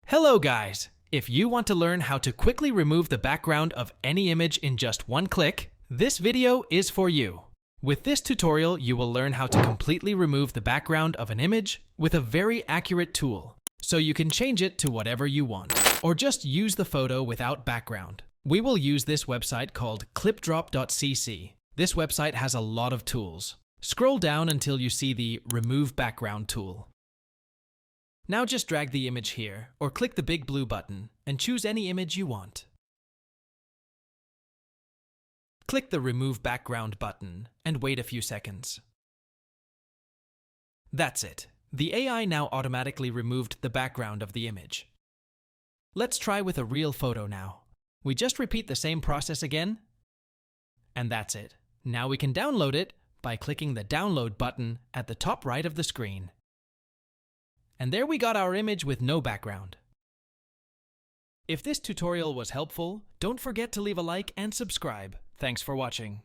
Hello guys! If you want to learn how to quickly remove the background of any image in just one click, this video is for you. With this tutorial, you will learn how to completely remove the background of an image with a very accurate tool, so you can change it to whatever you want, or just use the photo without background. We will use this website called clipdrop.cc. This website has a lot of tools. Scroll down until you see the Remove Background tool. Now just drag the image here, or click the big blue button, and choose any image you want. Click the Remove Background button, and wait a few seconds. That's it. The AI now automatically removed the background of the image. Let's try with a real photo now. We just repeat the same process again, and that's it. Now we can download it by clicking the Download button at the top right of the screen. And there we got our image with no background. If this tutorial was helpful, don't forget to leave a like and subscribe. Thanks for watching.